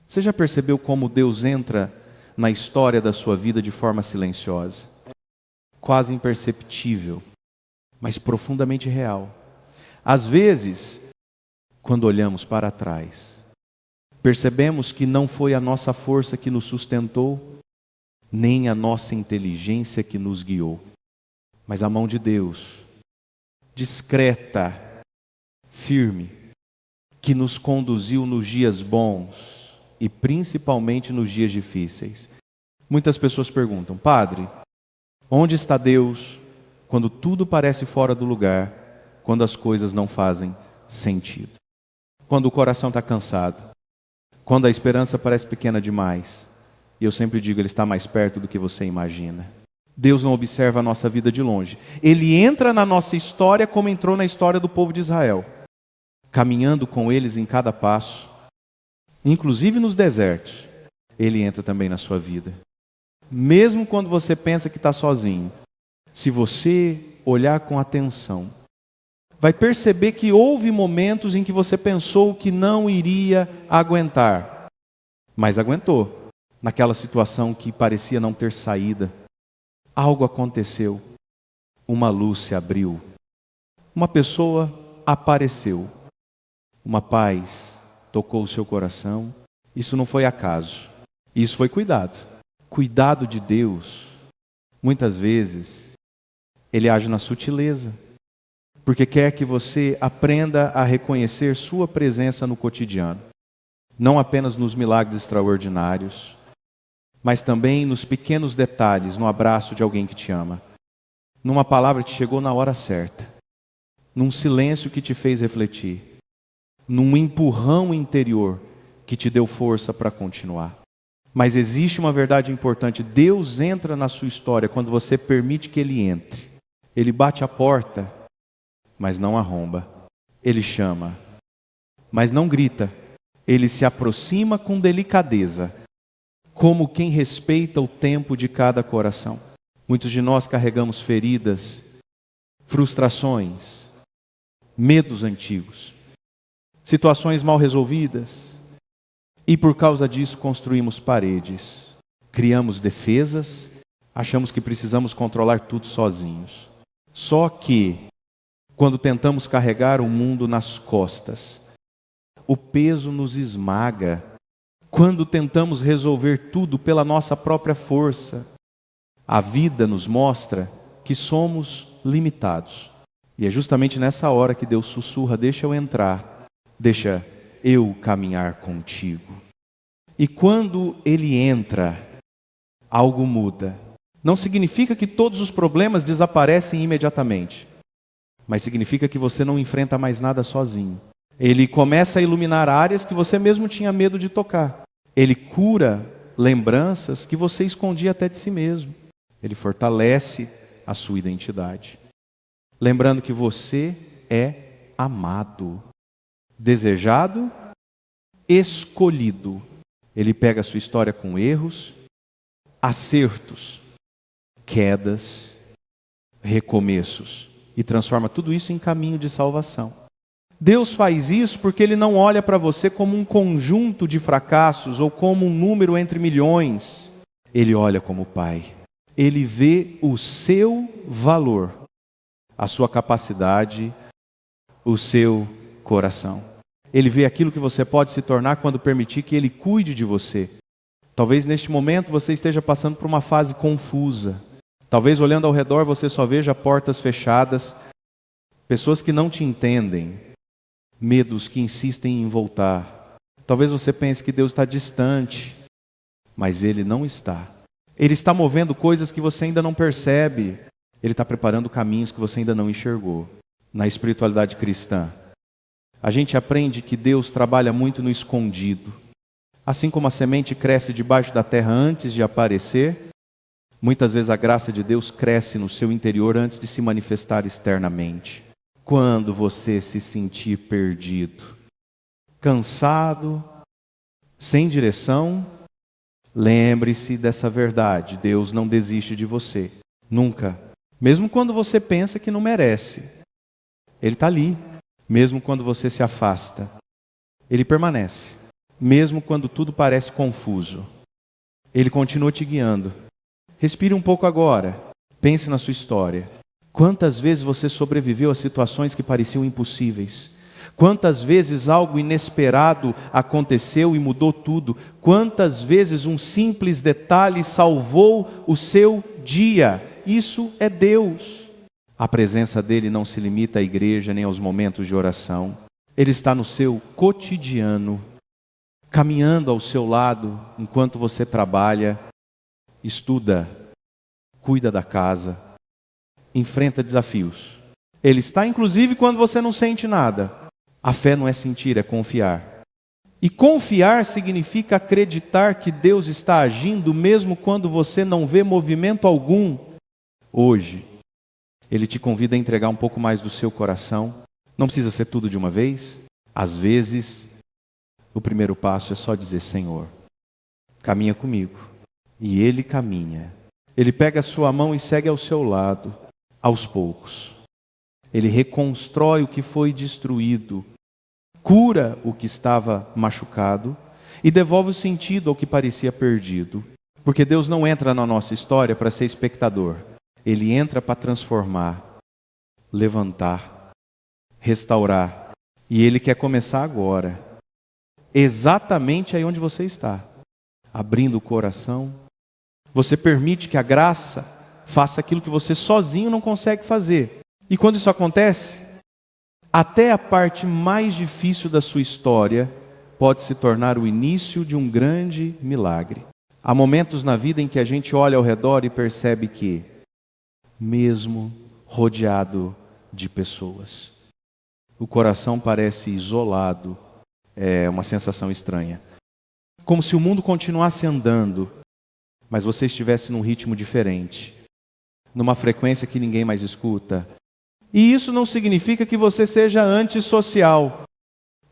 Você já percebeu como Deus entra na história da sua vida de forma silenciosa? Quase imperceptível, mas profundamente real. Às vezes, quando olhamos para trás, percebemos que não foi a nossa força que nos sustentou, nem a nossa inteligência que nos guiou, mas a mão de Deus, discreta, firme, que nos conduziu nos dias bons e principalmente nos dias difíceis. Muitas pessoas perguntam: Padre, onde está Deus quando tudo parece fora do lugar, quando as coisas não fazem sentido? Quando o coração está cansado, quando a esperança parece pequena demais. E eu sempre digo, Ele está mais perto do que você imagina. Deus não observa a nossa vida de longe. Ele entra na nossa história como entrou na história do povo de Israel, caminhando com eles em cada passo, inclusive nos desertos. Ele entra também na sua vida. Mesmo quando você pensa que está sozinho, se você olhar com atenção, vai perceber que houve momentos em que você pensou que não iria aguentar, mas aguentou. Naquela situação que parecia não ter saída, algo aconteceu, uma luz se abriu, uma pessoa apareceu, uma paz tocou o seu coração. Isso não foi acaso, isso foi cuidado. Cuidado de Deus, muitas vezes, Ele age na sutileza, porque quer que você aprenda a reconhecer sua presença no cotidiano, não apenas nos milagres extraordinários, mas também nos pequenos detalhes, no abraço de alguém que te ama, numa palavra que chegou na hora certa, num silêncio que te fez refletir, num empurrão interior que te deu força para continuar. Mas existe uma verdade importante: Deus entra na sua história quando você permite que Ele entre. Ele bate a porta, mas não arromba. Ele chama, mas não grita. Ele se aproxima com delicadeza, como quem respeita o tempo de cada coração. Muitos de nós carregamos feridas, frustrações, medos antigos, situações mal resolvidas, e por causa disso construímos paredes, criamos defesas, achamos que precisamos controlar tudo sozinhos. Só que, quando tentamos carregar o mundo nas costas, o peso nos esmaga. Quando tentamos resolver tudo pela nossa própria força, a vida nos mostra que somos limitados. E é justamente nessa hora que Deus sussurra: deixa eu entrar, deixa eu caminhar contigo. E quando Ele entra, algo muda. Não significa que todos os problemas desaparecem imediatamente, mas significa que você não enfrenta mais nada sozinho. Ele começa a iluminar áreas que você mesmo tinha medo de tocar. Ele cura lembranças que você escondia até de si mesmo. Ele fortalece a sua identidade, lembrando que você é amado, desejado, escolhido. Ele pega a sua história com erros, acertos, quedas, recomeços e transforma tudo isso em caminho de salvação. Deus faz isso porque Ele não olha para você como um conjunto de fracassos ou como um número entre milhões. Ele olha como Pai. Ele vê o seu valor, a sua capacidade, o seu coração. Ele vê aquilo que você pode se tornar quando permitir que Ele cuide de você. Talvez neste momento você esteja passando por uma fase confusa. Talvez olhando ao redor você só veja portas fechadas, pessoas que não te entendem, medos que insistem em voltar. Talvez você pense que Deus está distante, mas Ele não está. Ele está movendo coisas que você ainda não percebe. Ele está preparando caminhos que você ainda não enxergou. Na espiritualidade cristã, a gente aprende que Deus trabalha muito no escondido. Assim como a semente cresce debaixo da terra antes de aparecer, muitas vezes a graça de Deus cresce no seu interior antes de se manifestar externamente. Quando você se sentir perdido, cansado, sem direção, lembre-se dessa verdade: Deus não desiste de você, nunca. Mesmo quando você pensa que não merece, Ele está ali. Mesmo quando você se afasta, Ele permanece. mesmo quando tudo parece confuso. Ele continua te guiando. Respire um pouco agora. Pense na sua história. Quantas vezes você sobreviveu a situações que pareciam impossíveis? Quantas vezes algo inesperado aconteceu e mudou tudo? Quantas vezes um simples detalhe salvou o seu dia? Isso é Deus. A presença dele não se limita à igreja nem aos momentos de oração. Ele está no seu cotidiano, caminhando ao seu lado enquanto você trabalha, estuda, cuida da casa, enfrenta desafios. Ele está inclusive quando você não sente nada. A fé não é sentir, é confiar. E confiar significa acreditar que Deus está agindo mesmo quando você não vê movimento algum. Hoje, Ele te convida a entregar um pouco mais do seu coração. Não precisa ser tudo de uma vez. Às vezes, o primeiro passo é só dizer: Senhor, caminha comigo. E Ele caminha. Ele pega a sua mão e segue ao seu lado, aos poucos. Ele reconstrói o que foi destruído, cura o que estava machucado e devolve o sentido ao que parecia perdido. Porque Deus não entra na nossa história para ser espectador. Ele entra para transformar, levantar, restaurar. E Ele quer começar agora, exatamente aí onde você está, abrindo o coração. Você permite que a graça faça aquilo que você sozinho não consegue fazer. E quando isso acontece, até a parte mais difícil da sua história pode se tornar o início de um grande milagre. Há momentos na vida em que a gente olha ao redor e percebe que, mesmo rodeado de pessoas, o coração parece isolado. É uma sensação estranha. Como se o mundo continuasse andando, mas você estivesse num ritmo diferente, numa frequência que ninguém mais escuta. E isso não significa que você seja antissocial,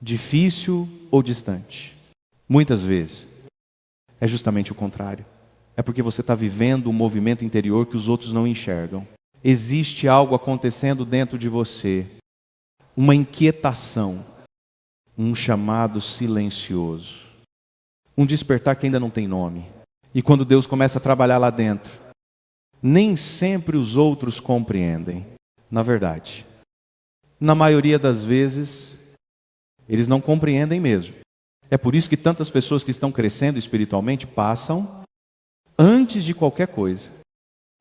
difícil ou distante. Muitas vezes é justamente o contrário. É porque você está vivendo um movimento interior que os outros não enxergam. Existe algo acontecendo dentro de você, uma inquietação, um chamado silencioso, um despertar que ainda não tem nome. E quando Deus começa a trabalhar lá dentro, nem sempre os outros compreendem. Na verdade, na maioria das vezes, eles não compreendem mesmo. É por isso que tantas pessoas que estão crescendo espiritualmente passam, antes de qualquer coisa,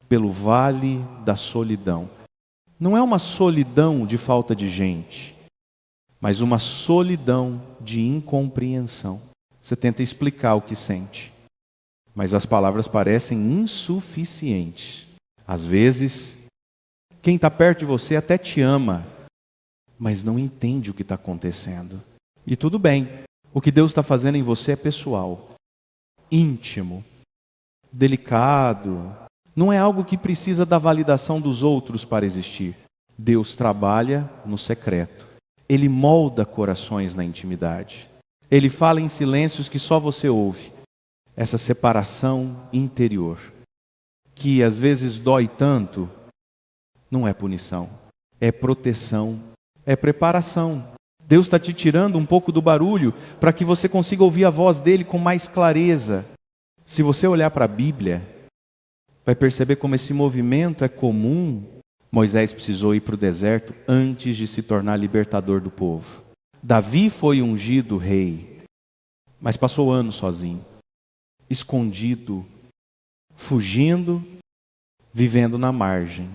pelo vale da solidão. Não é uma solidão de falta de gente, mas uma solidão de incompreensão. Você tenta explicar o que sente, mas as palavras parecem insuficientes. Às vezes, quem está perto de você até te ama, mas não entende o que está acontecendo. E tudo bem, o que Deus está fazendo em você é pessoal, íntimo, delicado. Não é algo que precisa da validação dos outros para existir. Deus trabalha no secreto. Ele molda corações na intimidade. Ele fala em silêncios que só você ouve. Essa separação interior, que às vezes dói tanto, não é punição, é proteção, é preparação. Deus está te tirando um pouco do barulho para que você consiga ouvir a voz dele com mais clareza. Se você olhar para a Bíblia, vai perceber como esse movimento é comum. Moisés precisou ir para o deserto antes de se tornar libertador do povo. Davi foi ungido rei, mas passou anos sozinho, escondido, fugindo, vivendo na margem.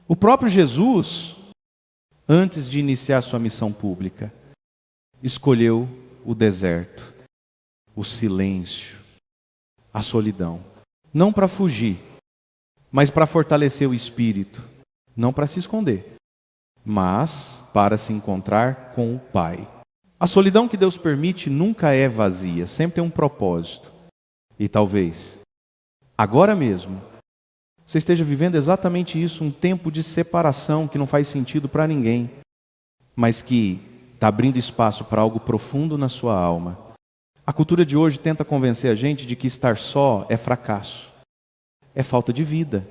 O próprio Jesus, antes de iniciar sua missão pública, escolheu o deserto, o silêncio, a solidão. Não para fugir, mas para fortalecer o espírito. Não para se esconder, mas para se encontrar com o Pai. A solidão que Deus permite nunca é vazia, sempre tem um propósito. E talvez, agora mesmo, você esteja vivendo exatamente isso, um tempo de separação que não faz sentido para ninguém, mas que está abrindo espaço para algo profundo na sua alma. A cultura de hoje tenta convencer a gente de que estar só é fracasso, é falta de vida,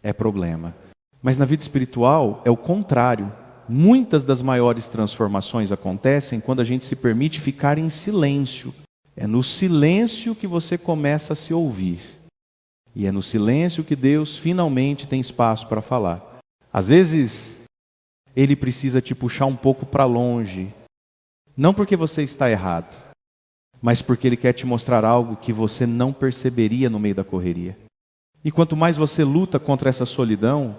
é problema. Mas na vida espiritual é o contrário. Muitas das maiores transformações acontecem quando a gente se permite ficar em silêncio. É no silêncio que você começa a se ouvir. E é no silêncio que Deus finalmente tem espaço para falar. Às vezes, Ele precisa te puxar um pouco para longe. Não porque você está errado, mas porque Ele quer te mostrar algo que você não perceberia no meio da correria. E quanto mais você luta contra essa solidão,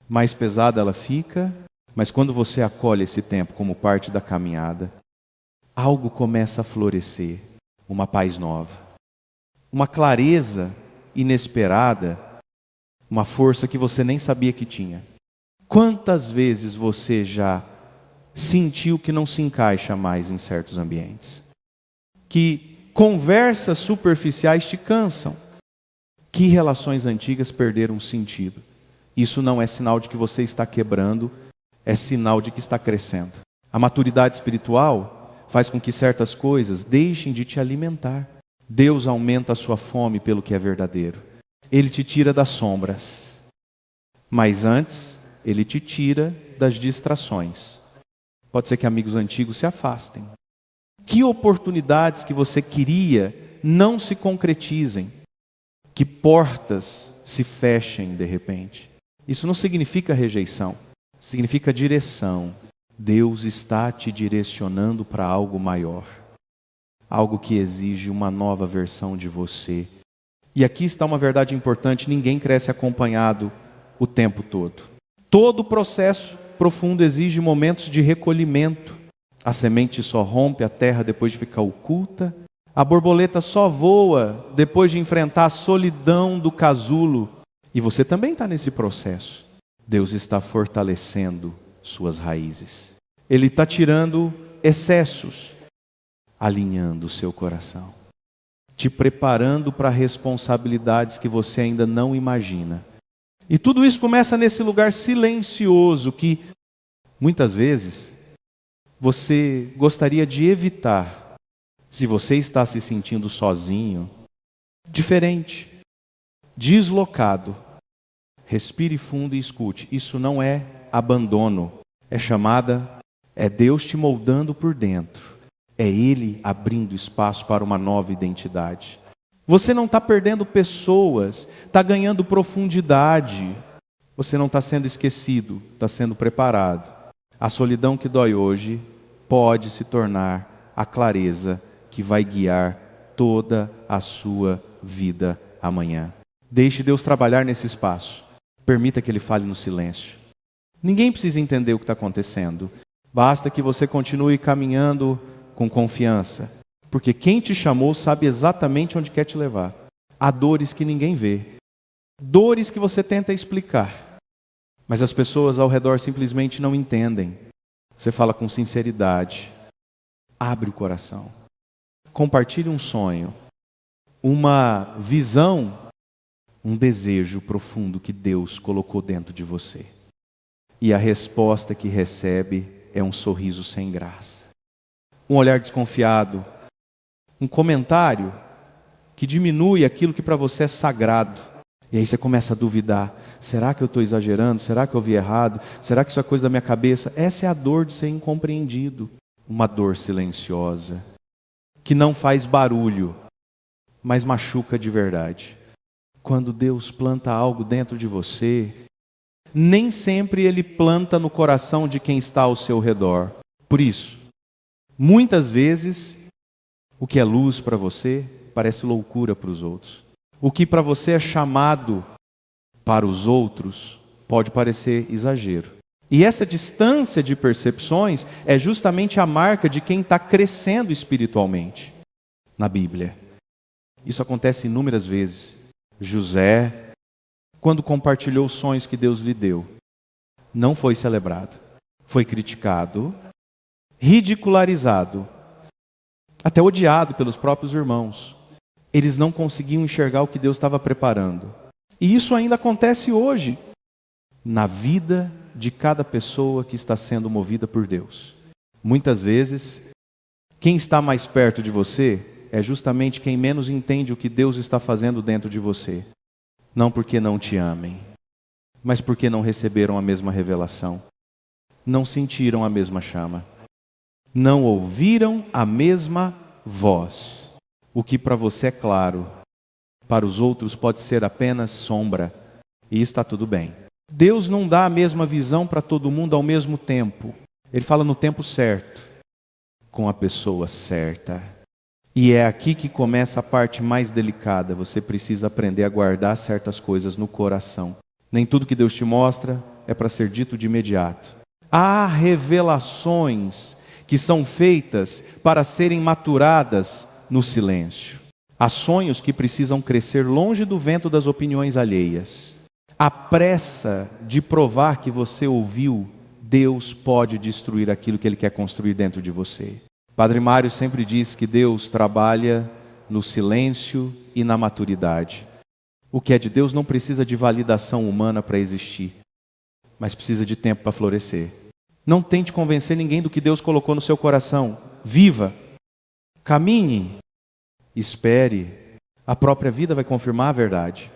mais pesada ela fica, mas quando você acolhe esse tempo como parte da caminhada, algo começa a florescer, uma paz nova, uma clareza inesperada, uma força que você nem sabia que tinha. Quantas vezes você já sentiu que não se encaixa mais em certos ambientes? Que conversas superficiais te cansam? Que relações antigas perderam sentido? Isso não é sinal de que você está quebrando, é sinal de que está crescendo. A maturidade espiritual faz com que certas coisas deixem de te alimentar. Deus aumenta a sua fome pelo que é verdadeiro. Ele te tira das sombras, mas antes Ele te tira das distrações. Pode ser que amigos antigos se afastem. Que oportunidades que você queria não se concretizem. Que portas se fechem de repente. Isso não significa rejeição, significa direção. Deus está te direcionando para algo maior. Algo que exige uma nova versão de você. E aqui está uma verdade importante: ninguém cresce acompanhado o tempo todo. Todo processo profundo exige momentos de recolhimento. A semente só rompe a terra depois de ficar oculta. A borboleta só voa depois de enfrentar a solidão do casulo. E você também está nesse processo. Deus está fortalecendo suas raízes. Ele está tirando excessos, alinhando o seu coração, te preparando para responsabilidades que você ainda não imagina. E tudo isso começa nesse lugar silencioso que, muitas vezes, você gostaria de evitar. Se você está se sentindo sozinho, diferente, deslocado, respire fundo e escute. Isso não é abandono, é Deus te moldando por dentro. É Ele abrindo espaço para uma nova identidade. Você não está perdendo pessoas, está ganhando profundidade. Você não está sendo esquecido, está sendo preparado. A solidão que dói hoje pode se tornar a clareza que vai guiar toda a sua vida amanhã. Deixe Deus trabalhar nesse espaço. Permita que Ele fale no silêncio. Ninguém precisa entender o que está acontecendo. Basta que você continue caminhando com confiança. Porque quem te chamou sabe exatamente onde quer te levar. Há dores que ninguém vê. Dores que você tenta explicar. Mas as pessoas ao redor simplesmente não entendem. Você fala com sinceridade. Abre o coração. Compartilhe um sonho. Uma visão. Um desejo profundo que Deus colocou dentro de você. E a resposta que recebe é um sorriso sem graça. Um olhar desconfiado. Um comentário que diminui aquilo que para você é sagrado. E aí você começa a duvidar. Será que eu estou exagerando? Será que eu vi errado? Será que isso é coisa da minha cabeça? Essa é a dor de ser incompreendido. Uma dor silenciosa. Que não faz barulho, mas machuca de verdade. Quando Deus planta algo dentro de você, nem sempre Ele planta no coração de quem está ao seu redor. Por isso, muitas vezes, o que é luz para você parece loucura para os outros. O que para você é chamado para os outros pode parecer exagero. E essa distância de percepções é justamente a marca de quem está crescendo espiritualmente na Bíblia. Isso acontece inúmeras vezes. José, quando compartilhou os sonhos que Deus lhe deu, não foi celebrado. Foi criticado, ridicularizado, até odiado pelos próprios irmãos. Eles não conseguiam enxergar o que Deus estava preparando. E isso ainda acontece hoje, na vida de cada pessoa que está sendo movida por Deus. Muitas vezes, quem está mais perto de você é justamente quem menos entende o que Deus está fazendo dentro de você. Não porque não te amem, mas porque não receberam a mesma revelação. Não sentiram a mesma chama. Não ouviram a mesma voz. O que para você é claro, para os outros pode ser apenas sombra, e está tudo bem. Deus não dá a mesma visão para todo mundo ao mesmo tempo. Ele fala no tempo certo, com a pessoa certa. E é aqui que começa a parte mais delicada. Você precisa aprender a guardar certas coisas no coração. Nem tudo que Deus te mostra é para ser dito de imediato. Há revelações que são feitas para serem maturadas no silêncio. Há sonhos que precisam crescer longe do vento das opiniões alheias. A pressa de provar que você ouviu, Deus pode destruir aquilo que Ele quer construir dentro de você. Padre Mário sempre diz que Deus trabalha no silêncio e na maturidade. O que é de Deus não precisa de validação humana para existir, mas precisa de tempo para florescer. Não tente convencer ninguém do que Deus colocou no seu coração. Viva, caminhe, espere. A própria vida vai confirmar a verdade.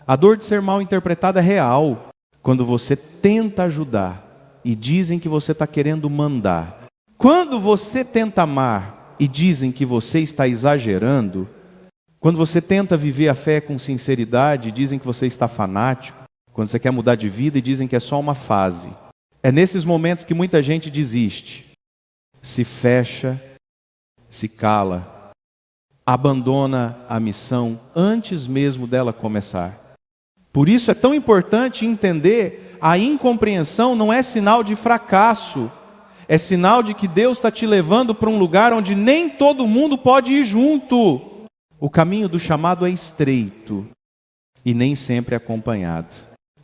A dor de ser mal interpretada é real. Quando você tenta ajudar e dizem que você está querendo mandar. Quando você tenta amar e dizem que você está exagerando. Quando você tenta viver a fé com sinceridade e dizem que você está fanático. Quando você quer mudar de vida e dizem que é só uma fase. É nesses momentos que muita gente desiste. Se fecha, se cala, abandona a missão antes mesmo dela começar. Por isso é tão importante entender, a incompreensão não é sinal de fracasso, é sinal de que Deus está te levando para um lugar onde nem todo mundo pode ir junto. O caminho do chamado é estreito e nem sempre acompanhado.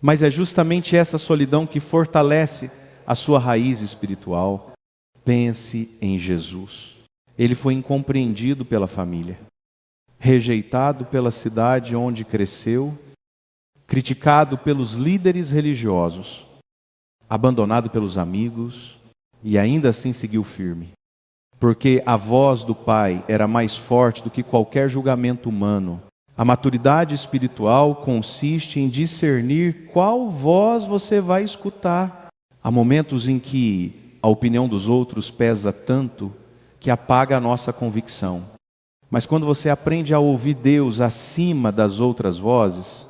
Mas é justamente essa solidão que fortalece a sua raiz espiritual. Pense em Jesus. Ele foi incompreendido pela família, rejeitado pela cidade onde cresceu, criticado pelos líderes religiosos, abandonado pelos amigos e ainda assim seguiu firme. Porque a voz do Pai era mais forte do que qualquer julgamento humano. A maturidade espiritual consiste em discernir qual voz você vai escutar. Há momentos em que a opinião dos outros pesa tanto que apaga a nossa convicção. Mas quando você aprende a ouvir Deus acima das outras vozes,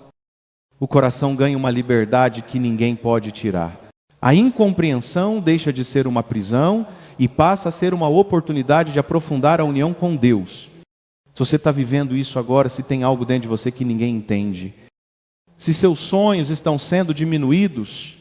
o coração ganha uma liberdade que ninguém pode tirar. A incompreensão deixa de ser uma prisão e passa a ser uma oportunidade de aprofundar a união com Deus. Se você está vivendo isso agora, se tem algo dentro de você que ninguém entende, se seus sonhos estão sendo diminuídos,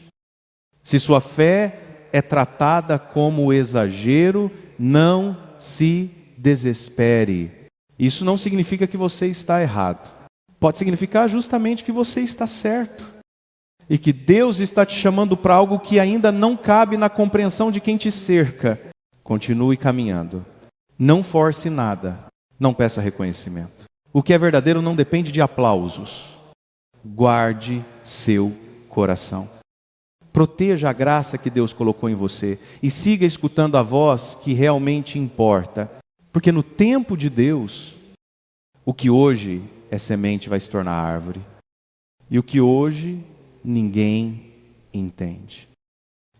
se sua fé é tratada como exagero, não se desespere. Isso não significa que você está errado. Pode significar justamente que você está certo. E que Deus está te chamando para algo que ainda não cabe na compreensão de quem te cerca. Continue caminhando. Não force nada. Não peça reconhecimento. O que é verdadeiro não depende de aplausos. Guarde seu coração. Proteja a graça que Deus colocou em você. E siga escutando a voz que realmente importa. Porque no tempo de Deus, o que hoje é semente vai se tornar árvore. E o que hoje ninguém entende,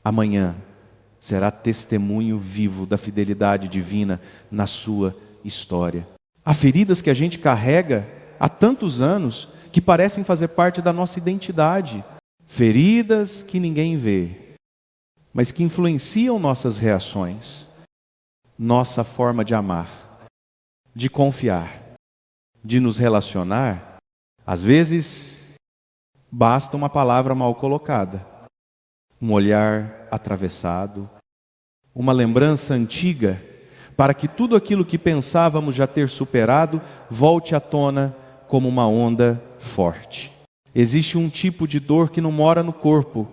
amanhã será testemunho vivo da fidelidade divina na sua história. Há feridas que a gente carrega há tantos anos que parecem fazer parte da nossa identidade. Feridas que ninguém vê, mas que influenciam nossas reações, nossa forma de amar, de confiar, de nos relacionar. Às vezes, basta uma palavra mal colocada, um olhar atravessado, uma lembrança antiga, para que tudo aquilo que pensávamos já ter superado, volte à tona como uma onda forte. Existe um tipo de dor que não mora no corpo,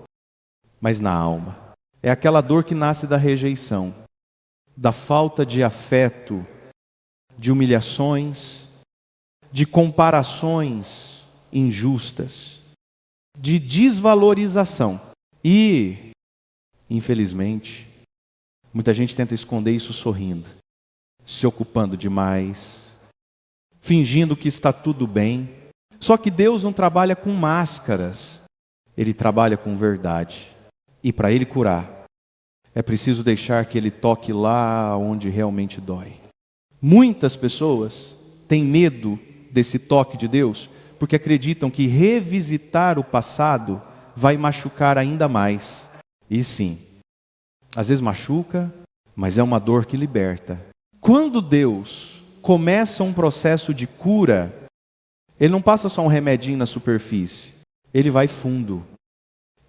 mas na alma. É aquela dor que nasce da rejeição, da falta de afeto, de humilhações, de comparações injustas, de desvalorização. E, infelizmente, muita gente tenta esconder isso sorrindo, se ocupando demais, fingindo que está tudo bem. Só que Deus não trabalha com máscaras, Ele trabalha com verdade. E para Ele curar, é preciso deixar que Ele toque lá onde realmente dói. Muitas pessoas têm medo desse toque de Deus porque acreditam que revisitar o passado vai machucar ainda mais. E sim, às vezes machuca, mas é uma dor que liberta. Quando Deus começa um processo de cura, Ele não passa só um remedinho na superfície, Ele vai fundo.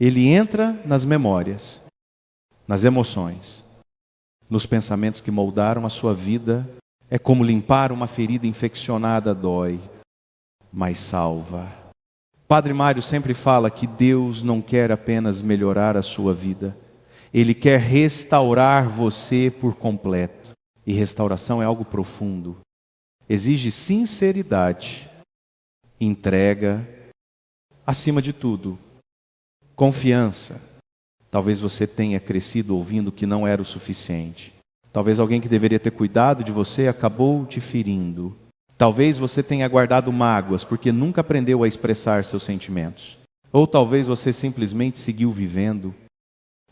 Ele entra nas memórias, nas emoções, nos pensamentos que moldaram a sua vida. É como limpar uma ferida infeccionada, dói, mas salva. Padre Mário sempre fala que Deus não quer apenas melhorar a sua vida, Ele quer restaurar você por completo. E restauração é algo profundo. Exige sinceridade, entrega, acima de tudo, confiança. Talvez você tenha crescido ouvindo que não era o suficiente. Talvez alguém que deveria ter cuidado de você acabou te ferindo. Talvez você tenha guardado mágoas porque nunca aprendeu a expressar seus sentimentos. Ou talvez você simplesmente seguiu vivendo,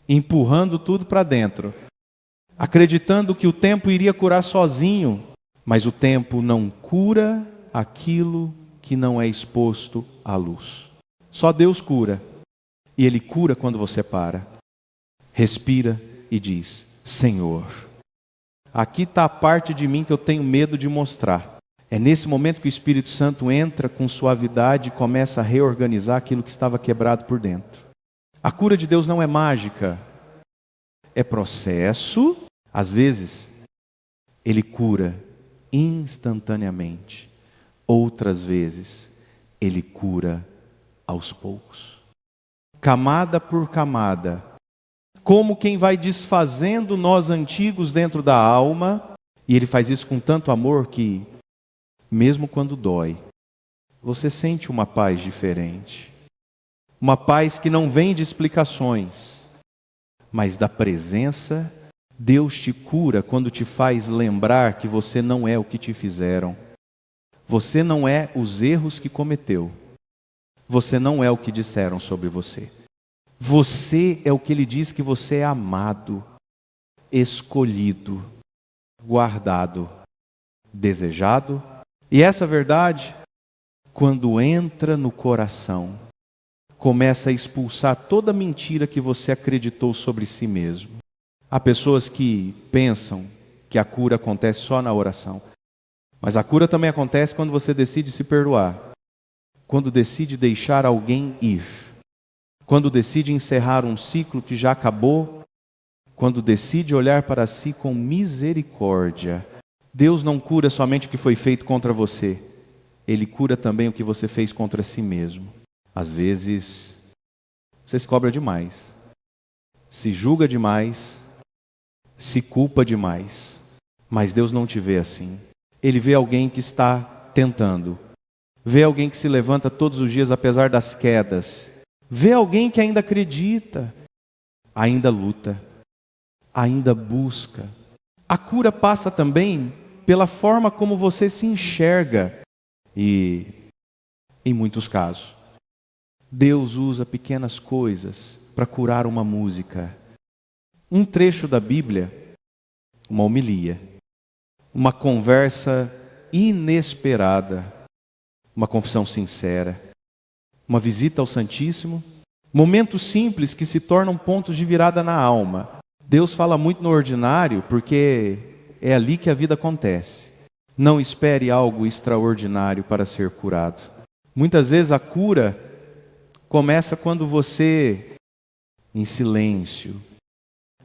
empurrando tudo para dentro, acreditando que o tempo iria curar sozinho. Mas o tempo não cura aquilo que não é exposto à luz. Só Deus cura. E Ele cura quando você para, respira e diz: Senhor, aqui está a parte de mim que eu tenho medo de mostrar. É nesse momento que o Espírito Santo entra com suavidade e começa a reorganizar aquilo que estava quebrado por dentro. A cura de Deus não é mágica, é processo. Às vezes, Ele cura instantaneamente. Outras vezes, Ele cura aos poucos. Camada por camada, como quem vai desfazendo nós antigos dentro da alma, e Ele faz isso com tanto amor que, mesmo quando dói, você sente uma paz diferente, uma paz que não vem de explicações, mas da presença. Deus te cura quando te faz lembrar que você não é o que te fizeram, você não é os erros que cometeu. Você não é o que disseram sobre você. Você é o que Ele diz que você é: amado, escolhido, guardado, desejado. E essa verdade, quando entra no coração, começa a expulsar toda mentira que você acreditou sobre si mesmo. Há pessoas que pensam que a cura acontece só na oração. Mas a cura também acontece quando você decide se perdoar. Quando decide deixar alguém ir, quando decide encerrar um ciclo que já acabou, quando decide olhar para si com misericórdia. Deus não cura somente o que foi feito contra você, Ele cura também o que você fez contra si mesmo. Às vezes, você se cobra demais, se julga demais, se culpa demais, mas Deus não te vê assim. Ele vê alguém que está tentando, vê alguém que se levanta todos os dias apesar das quedas. Vê alguém que ainda acredita, ainda luta, ainda busca. A cura passa também pela forma como você se enxerga. E, em muitos casos, Deus usa pequenas coisas para curar uma música. Um trecho da Bíblia, uma homilia, uma conversa inesperada, uma confissão sincera, uma visita ao Santíssimo, momentos simples que se tornam pontos de virada na alma. Deus fala muito no ordinário porque é ali que a vida acontece. Não espere algo extraordinário para ser curado. Muitas vezes a cura começa quando você, em silêncio,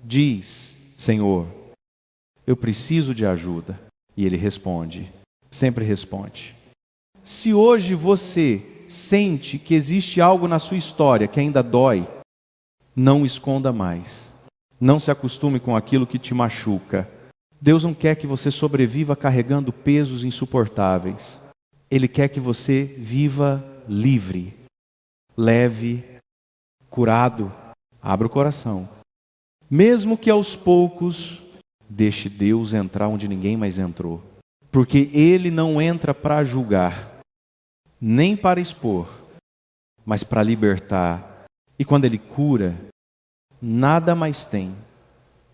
diz: Senhor, eu preciso de ajuda. E Ele responde, sempre responde. Se hoje você sente que existe algo na sua história que ainda dói, não esconda mais. Não se acostume com aquilo que te machuca. Deus não quer que você sobreviva carregando pesos insuportáveis. Ele quer que você viva livre, leve, curado. Abra o coração. Mesmo que aos poucos, deixe Deus entrar onde ninguém mais entrou. Porque Ele não entra para julgar, nem para expor, mas para libertar. E quando Ele cura, nada mais tem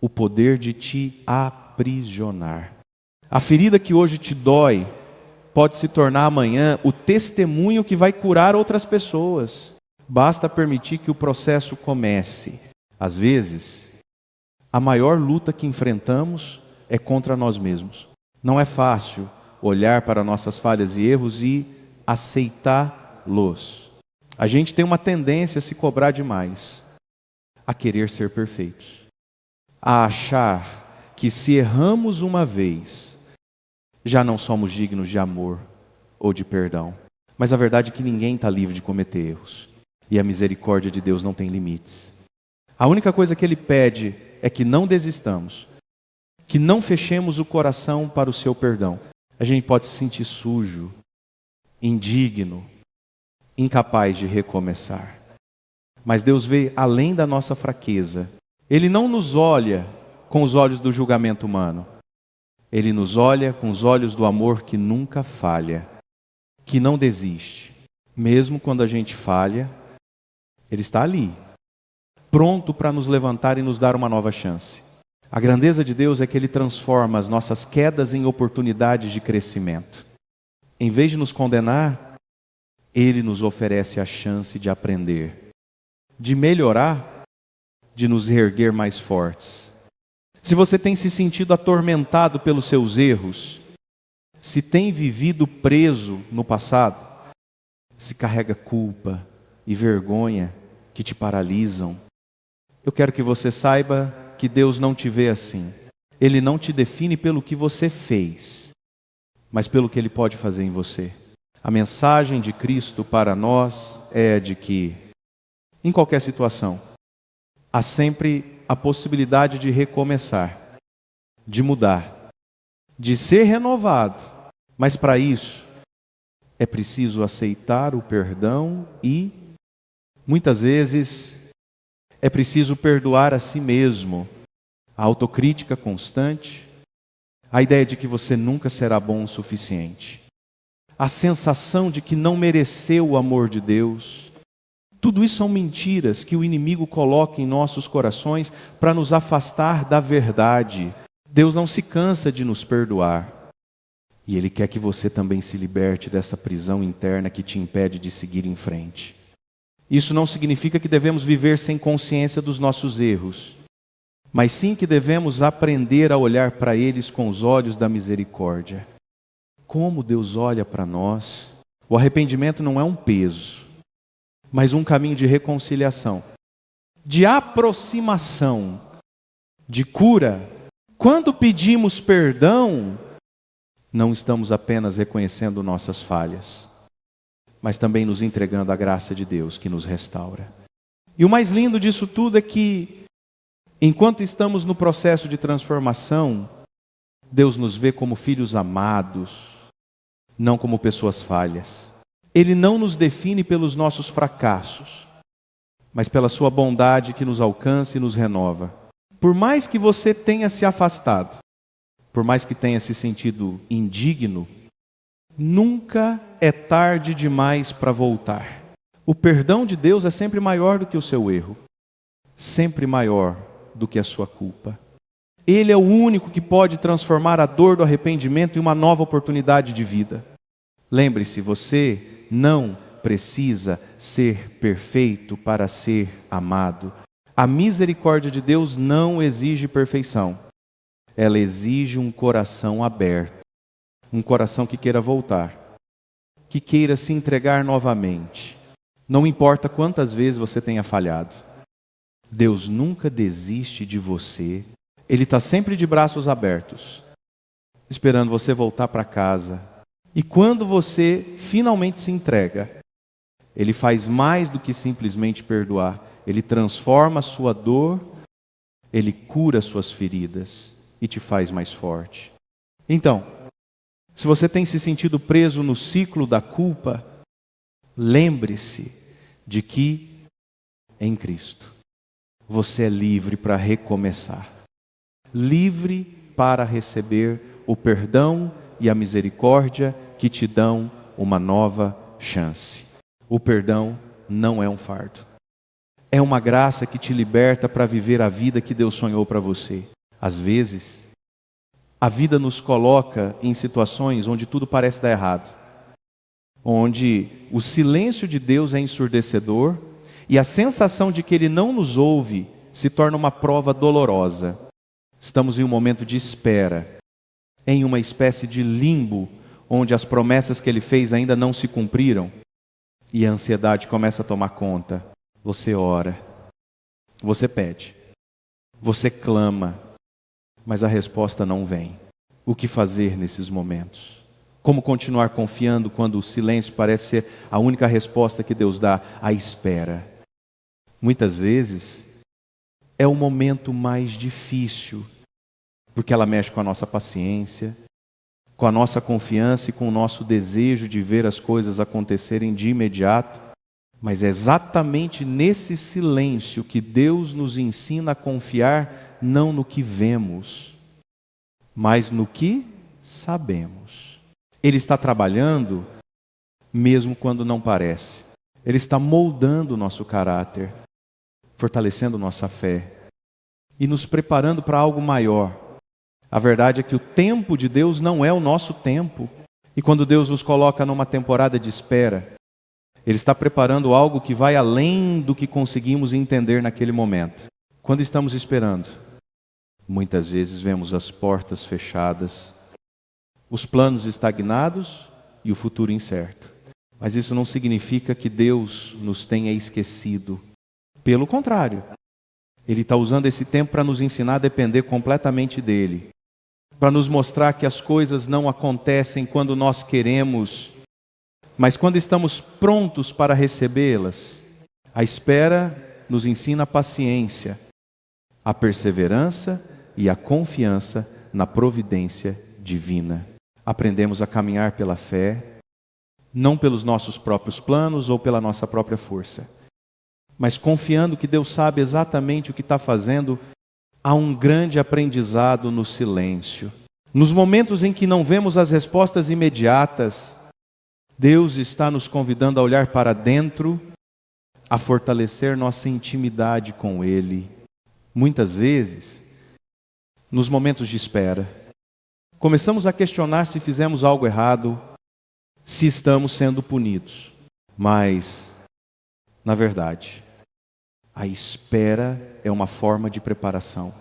o poder de te aprisionar. A ferida que hoje te dói pode se tornar amanhã o testemunho que vai curar outras pessoas. Basta permitir que o processo comece. Às vezes, a maior luta que enfrentamos é contra nós mesmos. Não é fácil olhar para nossas falhas e erros e aceitá-los. A gente tem uma tendência a se cobrar demais, a querer ser perfeitos, a achar que se erramos uma vez, já não somos dignos de amor ou de perdão. Mas a verdade é que ninguém está livre de cometer erros. E a misericórdia de Deus não tem limites. A única coisa que Ele pede é que não desistamos, que não fechemos o coração para o seu perdão. A gente pode se sentir sujo, indigno, incapaz de recomeçar. Mas Deus vê além da nossa fraqueza. Ele não nos olha com os olhos do julgamento humano. Ele nos olha com os olhos do amor que nunca falha, que não desiste. Mesmo quando a gente falha, Ele está ali, pronto para nos levantar e nos dar uma nova chance. A grandeza de Deus é que Ele transforma as nossas quedas em oportunidades de crescimento. Em vez de nos condenar, Ele nos oferece a chance de aprender, de melhorar, de nos reerguer mais fortes. Se você tem se sentido atormentado pelos seus erros, se tem vivido preso no passado, se carrega culpa e vergonha que te paralisam, eu quero que você saiba que Deus não te vê assim. Ele não te define pelo que você fez, mas pelo que Ele pode fazer em você. A mensagem de Cristo para nós é de que, em qualquer situação, há sempre a possibilidade de recomeçar, de mudar, de ser renovado. Mas para isso, é preciso aceitar o perdão e, muitas vezes, é preciso perdoar a si mesmo. A autocrítica constante, a ideia de que você nunca será bom o suficiente, a sensação de que não mereceu o amor de Deus. Tudo isso são mentiras que o inimigo coloca em nossos corações para nos afastar da verdade. Deus não se cansa de nos perdoar. E Ele quer que você também se liberte dessa prisão interna que te impede de seguir em frente. Isso não significa que devemos viver sem consciência dos nossos erros, mas sim que devemos aprender a olhar para eles com os olhos da misericórdia. Como Deus olha para nós. O arrependimento não é um peso, mas um caminho de reconciliação, de aproximação, de cura. Quando pedimos perdão, não estamos apenas reconhecendo nossas falhas, mas também nos entregando à graça de Deus que nos restaura. E o mais lindo disso tudo é que, enquanto estamos no processo de transformação, Deus nos vê como filhos amados, não como pessoas falhas. Ele não nos define pelos nossos fracassos, mas pela sua bondade que nos alcança e nos renova. Por mais que você tenha se afastado, por mais que tenha se sentido indigno, nunca é tarde demais para voltar. O perdão de Deus é sempre maior do que o seu erro, sempre maior do que a sua culpa. Ele é o único que pode transformar a dor do arrependimento em uma nova oportunidade de vida. Lembre-se, você não precisa ser perfeito para ser amado. A misericórdia de Deus não exige perfeição. Ela exige um coração aberto, um coração que queira voltar, que queira se entregar novamente. Não importa quantas vezes você tenha falhado. Deus nunca desiste de você. Ele está sempre de braços abertos, esperando você voltar para casa. E quando você finalmente se entrega, Ele faz mais do que simplesmente perdoar. Ele transforma a sua dor, Ele cura suas feridas e te faz mais forte. Então, se você tem se sentido preso no ciclo da culpa, lembre-se de que em Cristo você é livre para recomeçar, livre para receber o perdão e a misericórdia que te dão uma nova chance. O perdão não é um fardo. É uma graça que te liberta para viver a vida que Deus sonhou para você. Às vezes, A vida nos coloca em situações onde tudo parece dar errado, onde o silêncio de Deus é ensurdecedor e a sensação de que Ele não nos ouve se torna uma prova dolorosa. Estamos em um momento de espera, em uma espécie de limbo, onde as promessas que Ele fez ainda não se cumpriram e a ansiedade começa a tomar conta. Você ora, você pede, você clama, mas a resposta não vem. O que fazer nesses momentos? Como continuar confiando quando o silêncio parece ser a única resposta que Deus dá? A espera. Muitas vezes é o momento mais difícil, porque ela mexe com a nossa paciência, com a nossa confiança e com o nosso desejo de ver as coisas acontecerem de imediato. Mas é exatamente nesse silêncio que Deus nos ensina a confiar não no que vemos, mas no que sabemos. Ele está trabalhando mesmo quando não parece. Ele está moldando o nosso caráter, fortalecendo nossa fé e nos preparando para algo maior. A verdade é que o tempo de Deus não é o nosso tempo. E quando Deus nos coloca numa temporada de espera, Ele está preparando algo que vai além do que conseguimos entender naquele momento. Quando estamos esperando, muitas vezes vemos as portas fechadas, os planos estagnados e o futuro incerto. Mas isso não significa que Deus nos tenha esquecido. Pelo contrário, Ele está usando esse tempo para nos ensinar a depender completamente dEle, para nos mostrar que as coisas não acontecem quando nós queremos, mas quando estamos prontos para recebê-las. A espera nos ensina a paciência, a perseverança e a confiança na providência divina. Aprendemos a caminhar pela fé, não pelos nossos próprios planos ou pela nossa própria força, mas confiando que Deus sabe exatamente o que está fazendo. Há um grande aprendizado no silêncio. Nos momentos em que não vemos as respostas imediatas, Deus está nos convidando a olhar para dentro, a fortalecer nossa intimidade com Ele. Muitas vezes, nos momentos de espera, começamos a questionar se fizemos algo errado, se estamos sendo punidos. Mas, na verdade, a espera é uma forma de preparação.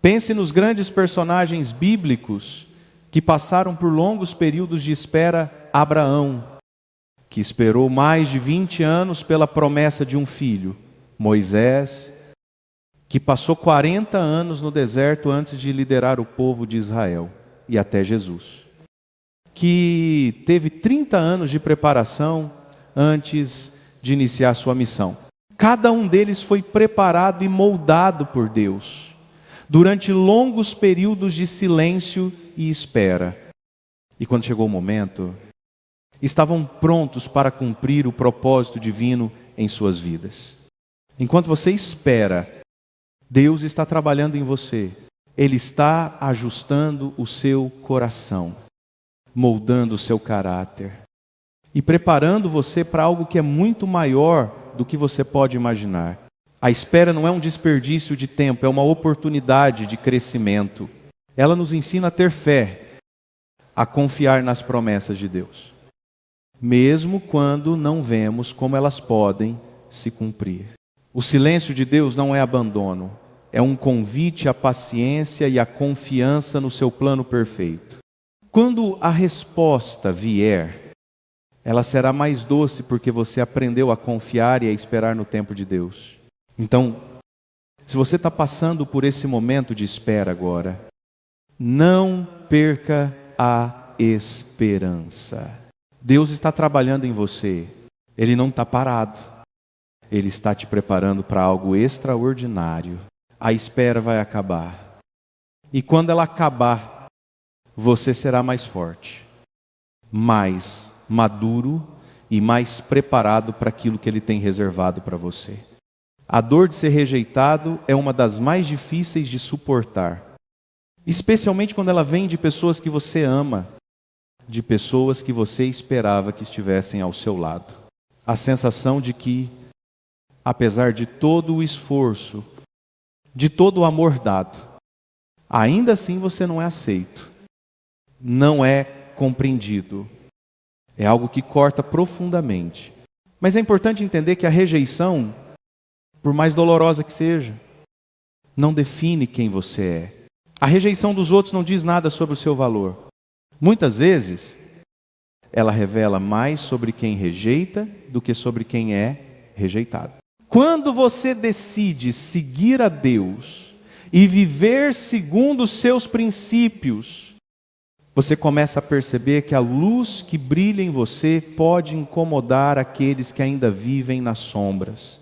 Pense nos grandes personagens bíblicos que passaram por longos períodos de espera. Abraão, que esperou mais de 20 anos pela promessa de um filho. Moisés, que passou 40 anos no deserto antes de liderar o povo de Israel. E até Jesus, que teve 30 anos de preparação antes de iniciar sua missão. Cada um deles foi preparado e moldado por Deus durante longos períodos de silêncio e espera. E quando chegou o momento, estavam prontos para cumprir o propósito divino em suas vidas. Enquanto você espera, Deus está trabalhando em você. Ele está ajustando o seu coração, moldando o seu caráter e preparando você para algo que é muito maior do que você pode imaginar. A espera não é um desperdício de tempo, é uma oportunidade de crescimento. Ela nos ensina a ter fé, a confiar nas promessas de Deus, mesmo quando não vemos como elas podem se cumprir. O silêncio de Deus não é abandono, é um convite à paciência e à confiança no seu plano perfeito. Quando a resposta vier, ela será mais doce porque você aprendeu a confiar e a esperar no tempo de Deus. Então, se você está passando por esse momento de espera agora, não perca a esperança. Deus está trabalhando em você. Ele não está parado. Ele está te preparando para algo extraordinário. A espera vai acabar. E quando ela acabar, você será mais forte, mais maduro e mais preparado para aquilo que Ele tem reservado para você. A dor de ser rejeitado é uma das mais difíceis de suportar, especialmente quando ela vem de pessoas que você ama, de pessoas que você esperava que estivessem ao seu lado. A sensação de que, apesar de todo o esforço, de todo o amor dado, ainda assim você não é aceito. não é compreendido. É algo que corta profundamente. Mas é importante entender que a rejeição, por mais dolorosa que seja, não define quem você é. A rejeição dos outros não diz nada sobre o seu valor. Muitas vezes, ela revela mais sobre quem rejeita do que sobre quem é rejeitado. Quando você decide seguir a Deus e viver segundo os seus princípios, você começa a perceber que a luz que brilha em você pode incomodar aqueles que ainda vivem nas sombras.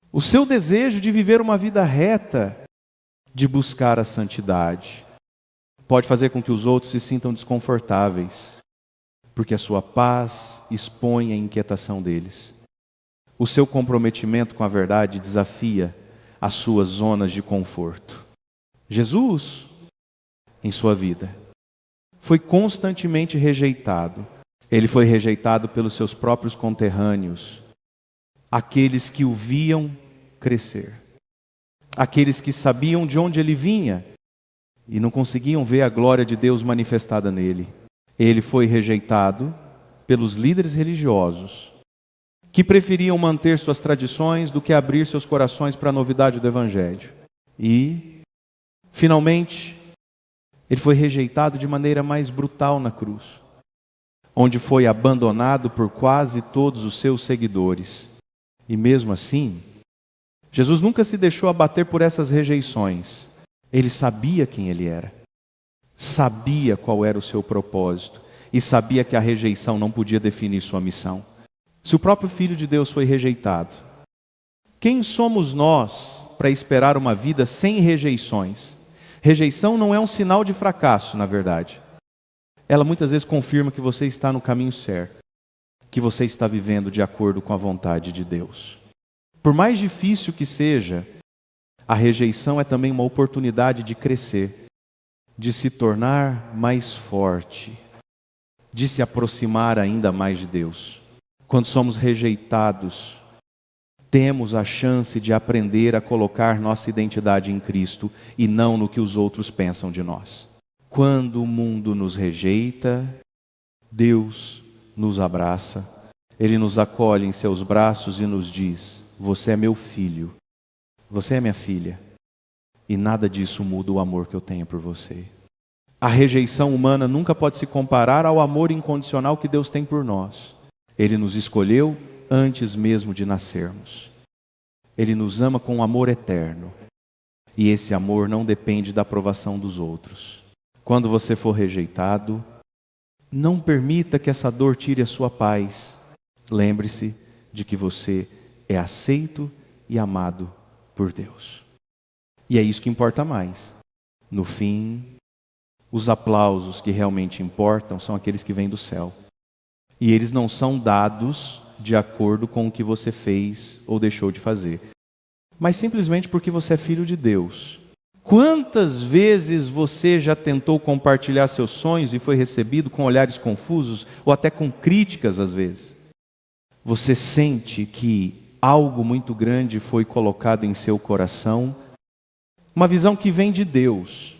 O seu desejo de viver uma vida reta, de buscar a santidade, pode fazer com que os outros se sintam desconfortáveis, porque a sua paz expõe a inquietação deles. O seu comprometimento com a verdade desafia as suas zonas de conforto. Jesus, em sua vida, foi constantemente rejeitado. Ele foi rejeitado pelos seus próprios conterrâneos, aqueles que o viam crescer, aqueles que sabiam de onde ele vinha e não conseguiam ver a glória de Deus manifestada nele. Ele foi rejeitado pelos líderes religiosos, que preferiam manter suas tradições do que abrir seus corações para a novidade do Evangelho. E, finalmente, ele foi rejeitado de maneira mais brutal na cruz, onde foi abandonado por quase todos os seus seguidores. E mesmo assim, Jesus nunca se deixou abater por essas rejeições. Ele sabia quem ele era, sabia qual era o seu propósito e sabia que a rejeição não podia definir sua missão. Se o próprio Filho de Deus foi rejeitado, quem somos nós para esperar uma vida sem rejeições? Rejeição não é um sinal de fracasso, na verdade. Ela muitas vezes confirma que você está no caminho certo, que você está vivendo de acordo com a vontade de Deus. Por mais difícil que seja, a rejeição é também uma oportunidade de crescer, de se tornar mais forte, de se aproximar ainda mais de Deus. Quando somos rejeitados, temos a chance de aprender a colocar nossa identidade em Cristo e não no que os outros pensam de nós. Quando o mundo nos rejeita, Deus nos abraça, Ele nos acolhe em seus braços e nos diz: você é meu filho, você é minha filha, e nada disso muda o amor que eu tenho por você. A rejeição humana nunca pode se comparar ao amor incondicional que Deus tem por nós. Ele nos escolheu antes mesmo de nascermos. Ele nos ama com um amor eterno. E esse amor não depende da aprovação dos outros. Quando você for rejeitado, não permita que essa dor tire a sua paz. Lembre-se de que você é aceito e amado por Deus. E é isso que importa mais. No fim, os aplausos que realmente importam são aqueles que vêm do céu. E eles não são dados de acordo com o que você fez ou deixou de fazer, mas simplesmente porque você é filho de Deus. Quantas vezes você já tentou compartilhar seus sonhos e foi recebido com olhares confusos ou até com críticas às vezes? Você sente que algo muito grande foi colocado em seu coração, uma visão que vem de Deus,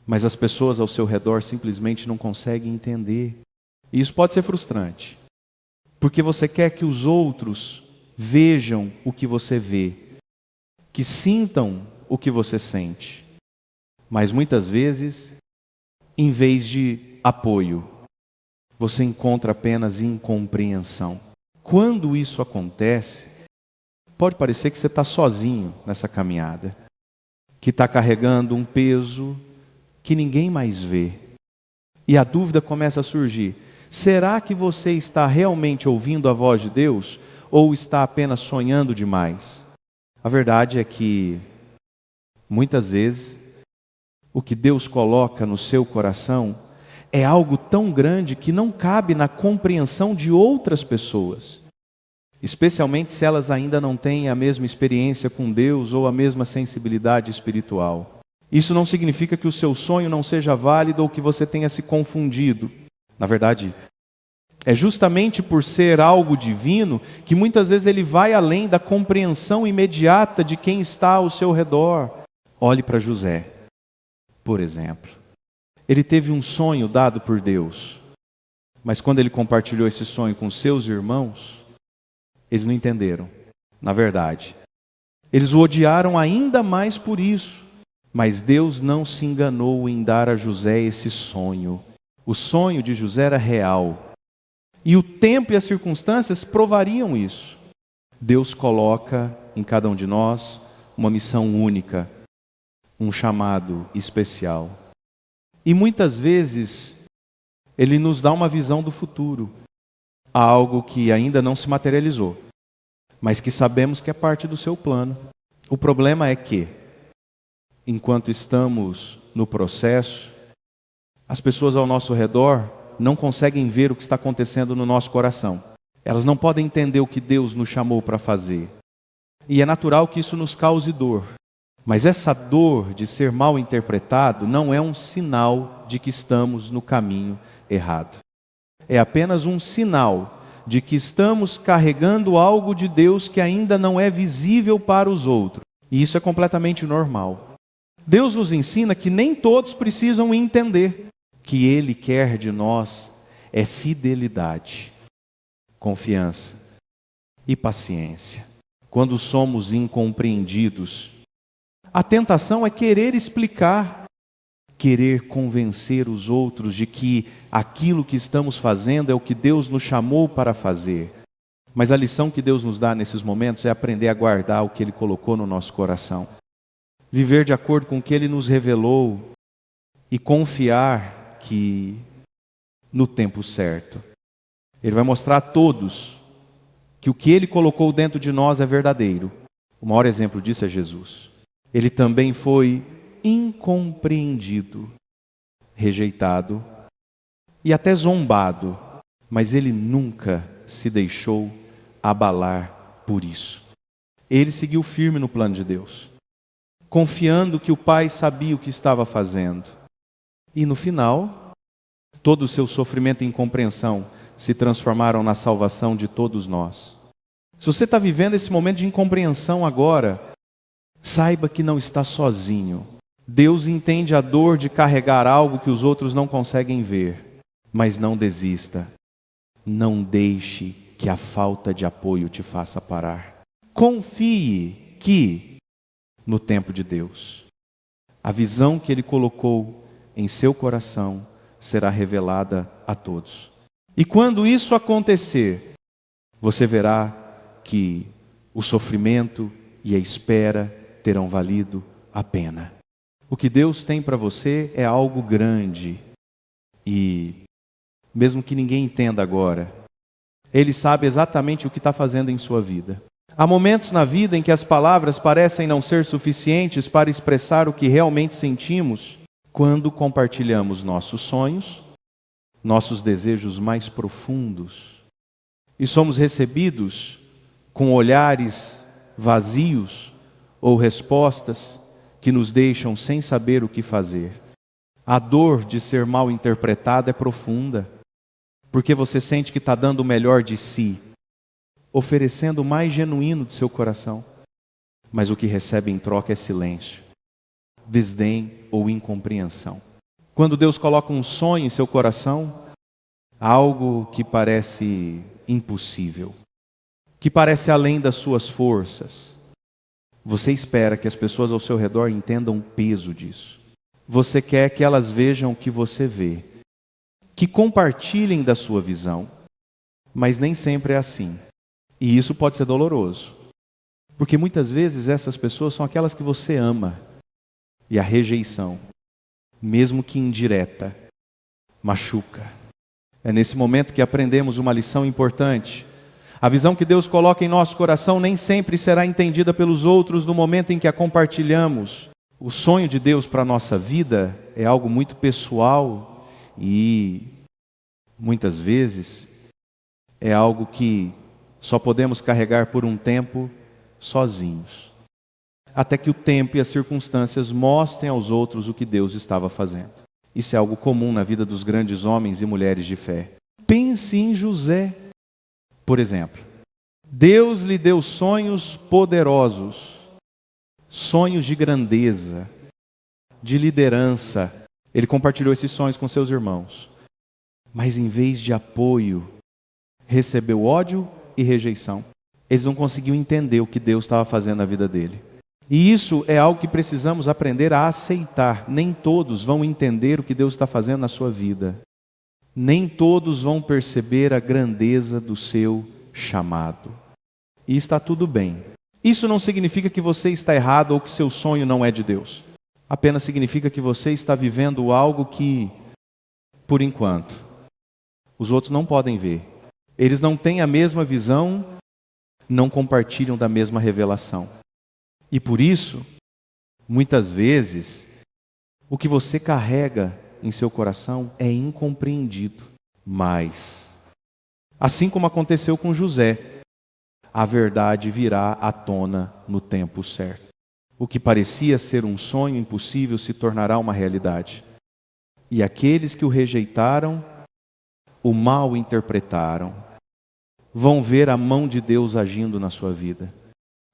mas as pessoas ao seu redor simplesmente não conseguem entender. E isso pode ser frustrante, porque você quer que os outros vejam o que você vê, que sintam o que você sente. Mas muitas vezes, em vez de apoio, você encontra apenas incompreensão. Quando isso acontece, pode parecer que você está sozinho nessa caminhada, que está carregando um peso que ninguém mais vê. E a dúvida começa a surgir: será que você está realmente ouvindo a voz de Deus ou está apenas sonhando demais? A verdade é que, muitas vezes, o que Deus coloca no seu coração é algo tão grande que não cabe na compreensão de outras pessoas, especialmente se elas ainda não têm a mesma experiência com Deus ou a mesma sensibilidade espiritual. Isso não significa que o seu sonho não seja válido ou que você tenha se confundido. Na verdade, é justamente por ser algo divino que muitas vezes ele vai além da compreensão imediata de quem está ao seu redor. Olhe para José, por exemplo. Ele teve um sonho dado por Deus, mas quando ele compartilhou esse sonho com seus irmãos, eles não entenderam. Na verdade, eles o odiaram ainda mais por isso. Mas Deus não se enganou em dar a José esse sonho. O sonho de José era real. E o tempo e as circunstâncias provariam isso. Deus coloca em cada um de nós uma missão única, um chamado especial. E muitas vezes Ele nos dá uma visão do futuro, algo que ainda não se materializou, mas que sabemos que é parte do seu plano. O problema é que, enquanto estamos no processo, as pessoas ao nosso redor não conseguem ver o que está acontecendo no nosso coração. Elas não podem entender o que Deus nos chamou para fazer. E é natural que isso nos cause dor. Mas essa dor de ser mal interpretado não é um sinal de que estamos no caminho errado. É apenas um sinal de que estamos carregando algo de Deus que ainda não é visível para os outros. E isso é completamente normal. Deus nos ensina que nem todos precisam entender. Que Ele quer de nós é fidelidade, confiança e paciência. Quando somos incompreendidos, a tentação é querer explicar, querer convencer os outros de que aquilo que estamos fazendo é o que Deus nos chamou para fazer. Mas a lição que Deus nos dá nesses momentos é aprender a guardar o que Ele colocou no nosso coração. Viver de acordo com o que Ele nos revelou e confiar que no tempo certo Ele vai mostrar a todos que o que Ele colocou dentro de nós é verdadeiro. O maior exemplo disso é Jesus. Ele também foi incompreendido, rejeitado e até zombado, mas Ele nunca se deixou abalar por isso. Ele seguiu firme no plano de Deus, confiando que o Pai sabia o que estava fazendo. E no final, todo o seu sofrimento e incompreensão se transformaram na salvação de todos nós. Se você está vivendo esse momento de incompreensão agora, saiba que não está sozinho. Deus entende a dor de carregar algo que os outros não conseguem ver. Mas não desista. Não deixe que a falta de apoio te faça parar. Confie que, no tempo de Deus, a visão que Ele colocou em seu coração será revelada a todos. E quando isso acontecer, você verá que o sofrimento e a espera terão valido a pena. O que Deus tem para você é algo grande. E mesmo que ninguém entenda agora, Ele sabe exatamente o que está fazendo em sua vida. Há momentos na vida em que as palavras parecem não ser suficientes para expressar o que realmente sentimos. Quando compartilhamos nossos sonhos, nossos desejos mais profundos, e somos recebidos com olhares vazios ou respostas que nos deixam sem saber o que fazer. A dor de ser mal interpretada é profunda, porque você sente que está dando o melhor de si, oferecendo o mais genuíno de seu coração, mas o que recebe em troca é silêncio, desdém ou incompreensão. Quando Deus coloca um sonho em seu coração, algo que parece impossível, que parece além das suas forças, você espera que as pessoas ao seu redor entendam o peso disso. Você quer que elas vejam o que você vê, que compartilhem da sua visão, mas nem sempre é assim. E isso pode ser doloroso, porque muitas vezes essas pessoas são aquelas que você ama. E a rejeição, mesmo que indireta, machuca. É nesse momento que aprendemos uma lição importante. A visão que Deus coloca em nosso coração nem sempre será entendida pelos outros no momento em que a compartilhamos. O sonho de Deus para a nossa vida é algo muito pessoal e, muitas vezes, é algo que só podemos carregar por um tempo sozinhos. Até que o tempo e as circunstâncias mostrem aos outros o que Deus estava fazendo. Isso é algo comum na vida dos grandes homens e mulheres de fé. Pense em José, por exemplo. Deus lhe deu sonhos poderosos, sonhos de grandeza, de liderança. Ele compartilhou esses sonhos com seus irmãos. Mas em vez de apoio, recebeu ódio e rejeição. Eles não conseguiam entender o que Deus estava fazendo na vida dele. E isso é algo que precisamos aprender a aceitar. Nem todos vão entender o que Deus está fazendo na sua vida. Nem todos vão perceber a grandeza do seu chamado. E está tudo bem. Isso não significa que você está errado ou que seu sonho não é de Deus. Apenas significa que você está vivendo algo que, por enquanto, os outros não podem ver. Eles não têm a mesma visão, não compartilham da mesma revelação. E por isso, muitas vezes, o que você carrega em seu coração é incompreendido. Mas, assim como aconteceu com José, a verdade virá à tona no tempo certo. O que parecia ser um sonho impossível se tornará uma realidade. E aqueles que o rejeitaram, o mal interpretaram, vão ver a mão de Deus agindo na sua vida.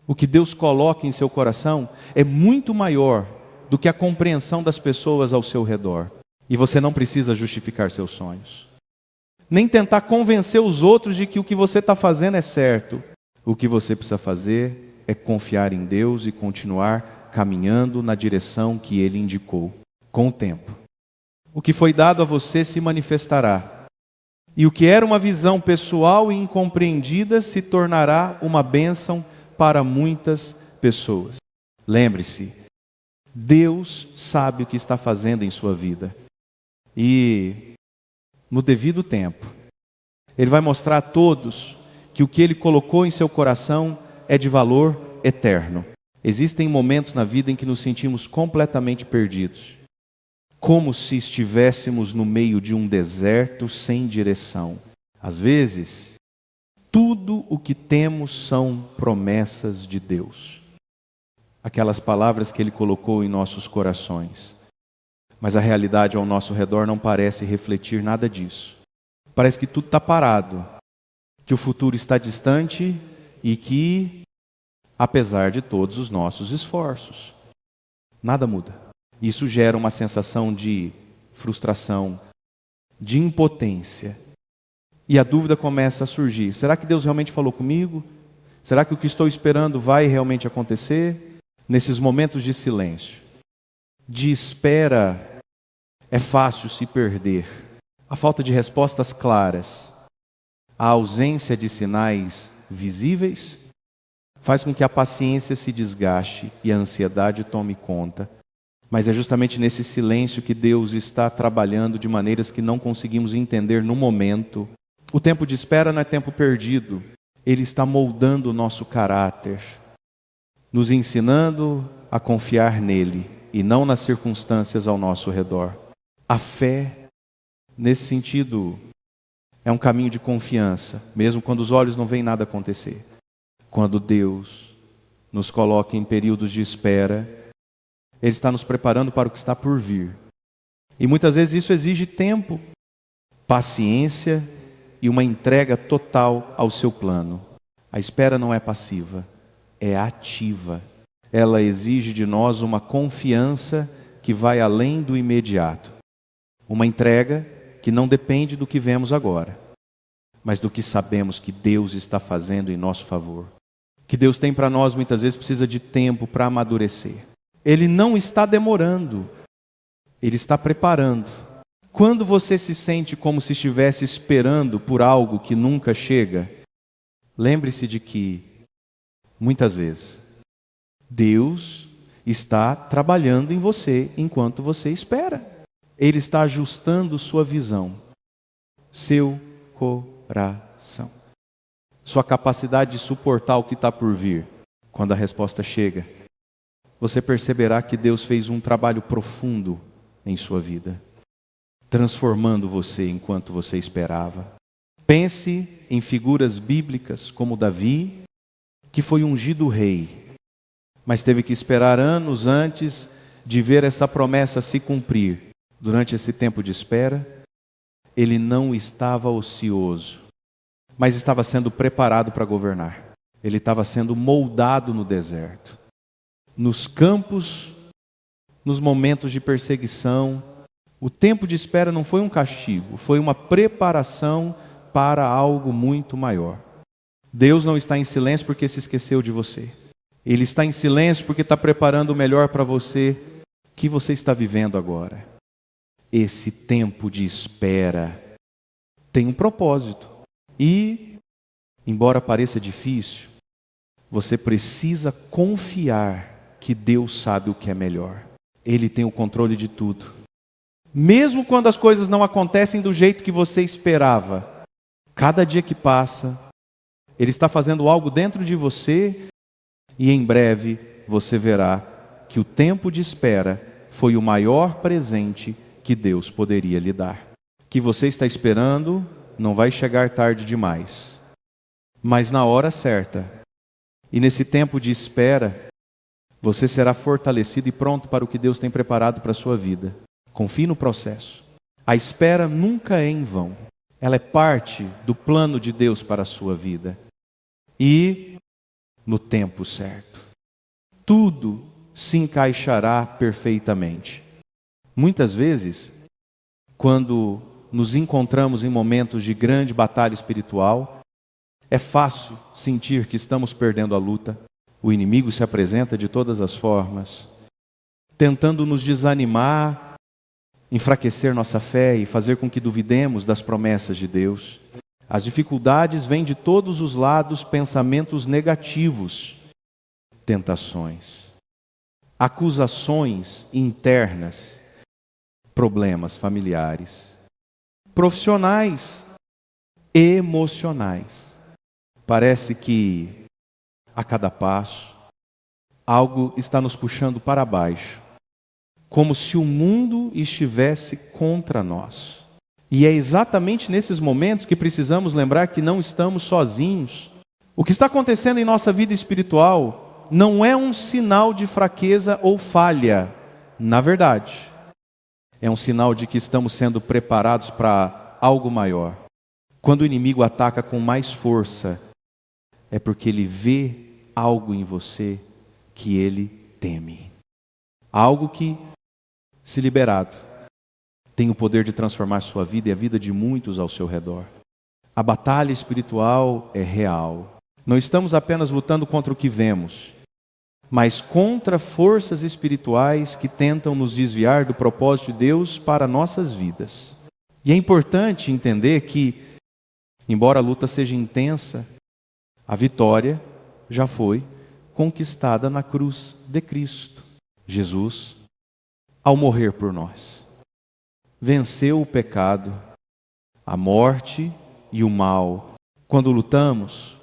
O que Deus coloca em seu coração é muito maior do que a compreensão das pessoas ao seu redor. E você não precisa justificar seus sonhos, nem tentar convencer os outros de que o que você está fazendo é certo. O que você precisa fazer é confiar em Deus e continuar caminhando na direção que Ele indicou. Com o tempo, o que foi dado a você se manifestará. E o que era uma visão pessoal e incompreendida se tornará uma bênção para muitas pessoas. Lembre-se, Deus sabe o que está fazendo em sua vida. E, no devido tempo, Ele vai mostrar a todos que o que Ele colocou em seu coração é de valor eterno. Existem momentos na vida em que nos sentimos completamente perdidos, como se estivéssemos no meio de um deserto sem direção. Às vezes, tudo o que temos são promessas de Deus. Aquelas palavras que Ele colocou em nossos corações. Mas a realidade ao nosso redor não parece refletir nada disso. Parece que tudo está parado, que o futuro está distante e que, apesar de todos os nossos esforços, nada muda. Isso gera uma sensação de frustração, de impotência. E a dúvida começa a surgir. Será que Deus realmente falou comigo? Será que o que estou esperando vai realmente acontecer? Nesses momentos de silêncio, de espera, é fácil se perder. A falta de respostas claras, a ausência de sinais visíveis, faz com que a paciência se desgaste e a ansiedade tome conta. Mas é justamente nesse silêncio que Deus está trabalhando de maneiras que não conseguimos entender no momento. O tempo de espera não é tempo perdido. Ele está moldando o nosso caráter, nos ensinando a confiar nele e não nas circunstâncias ao nosso redor. A fé, nesse sentido, é um caminho de confiança, mesmo quando os olhos não veem nada acontecer. Quando Deus nos coloca em períodos de espera, Ele está nos preparando para o que está por vir. E muitas vezes isso exige tempo, paciência e uma entrega total ao seu plano. A espera não é passiva, é ativa. Ela exige de nós uma confiança que vai além do imediato. Uma entrega que não depende do que vemos agora, mas do que sabemos que Deus está fazendo em nosso favor. O que Deus tem para nós muitas vezes precisa de tempo para amadurecer. Ele não está demorando, Ele está preparando. Quando você se sente como se estivesse esperando por algo que nunca chega, lembre-se de que, muitas vezes, Deus está trabalhando em você enquanto você espera. Ele está ajustando sua visão, seu coração, sua capacidade de suportar o que está por vir. Quando a resposta chega, você perceberá que Deus fez um trabalho profundo em sua vida, transformando você enquanto você esperava. Pense em figuras bíblicas como Davi, que foi ungido rei, mas teve que esperar anos antes de ver essa promessa se cumprir. Durante esse tempo de espera, ele não estava ocioso, mas estava sendo preparado para governar. Ele estava sendo moldado no deserto, nos campos, nos momentos de perseguição, O tempo de espera não foi um castigo, foi uma preparação para algo muito maior. Deus não está em silêncio porque se esqueceu de você. Ele está em silêncio porque está preparando o melhor para você, que você está vivendo agora. Esse tempo de espera tem um propósito. E, embora pareça difícil, você precisa confiar que Deus sabe o que é melhor. Ele tem o controle de tudo. Mesmo quando as coisas não acontecem do jeito que você esperava, cada dia que passa, Ele está fazendo algo dentro de você e em breve você verá que o tempo de espera foi o maior presente que Deus poderia lhe dar. O que você está esperando não vai chegar tarde demais, mas na hora certa. E nesse tempo de espera, você será fortalecido e pronto para o que Deus tem preparado para a sua vida. Confie no processo. A espera nunca é em vão. Ela é parte do plano de Deus para a sua vida. E no tempo certo, tudo se encaixará perfeitamente. Muitas vezes, quando nos encontramos em momentos de grande batalha espiritual, é fácil sentir que estamos perdendo a luta. O inimigo se apresenta de todas as formas, tentando nos desanimar, enfraquecer nossa fé e fazer com que duvidemos das promessas de Deus. As dificuldades vêm de todos os lados, pensamentos negativos, tentações, acusações internas, problemas familiares, profissionais, emocionais. Parece que a cada passo algo está nos puxando para baixo, como se o mundo estivesse contra nós. E é exatamente nesses momentos que precisamos lembrar que não estamos sozinhos. O que está acontecendo em nossa vida espiritual não é um sinal de fraqueza ou falha. Na verdade, é um sinal de que estamos sendo preparados para algo maior. Quando o inimigo ataca com mais força, é porque ele vê algo em você que ele teme. Algo que, se liberado, tem o poder de transformar sua vida e a vida de muitos ao seu redor. A batalha espiritual é real. Não estamos apenas lutando contra o que vemos, mas contra forças espirituais que tentam nos desviar do propósito de Deus para nossas vidas. E é importante entender que, embora a luta seja intensa, a vitória já foi conquistada na cruz de Cristo. Jesus, ao morrer por nós, venceu o pecado, a morte e o mal. Quando lutamos,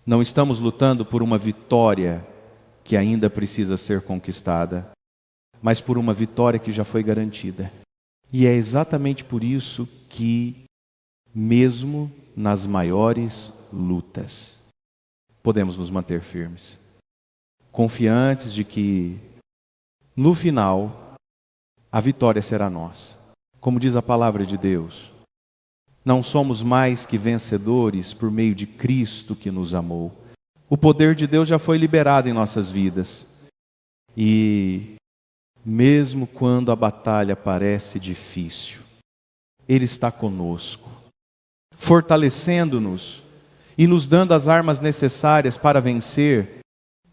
não estamos lutando por uma vitória que ainda precisa ser conquistada, mas por uma vitória que já foi garantida. E é exatamente por isso que, mesmo nas maiores lutas, podemos nos manter firmes, confiantes de que, no final, a vitória será nossa. Como diz a palavra de Deus, não somos mais que vencedores por meio de Cristo que nos amou. O poder de Deus já foi liberado em nossas vidas. E mesmo quando a batalha parece difícil, Ele está conosco, fortalecendo-nos e nos dando as armas necessárias para vencer.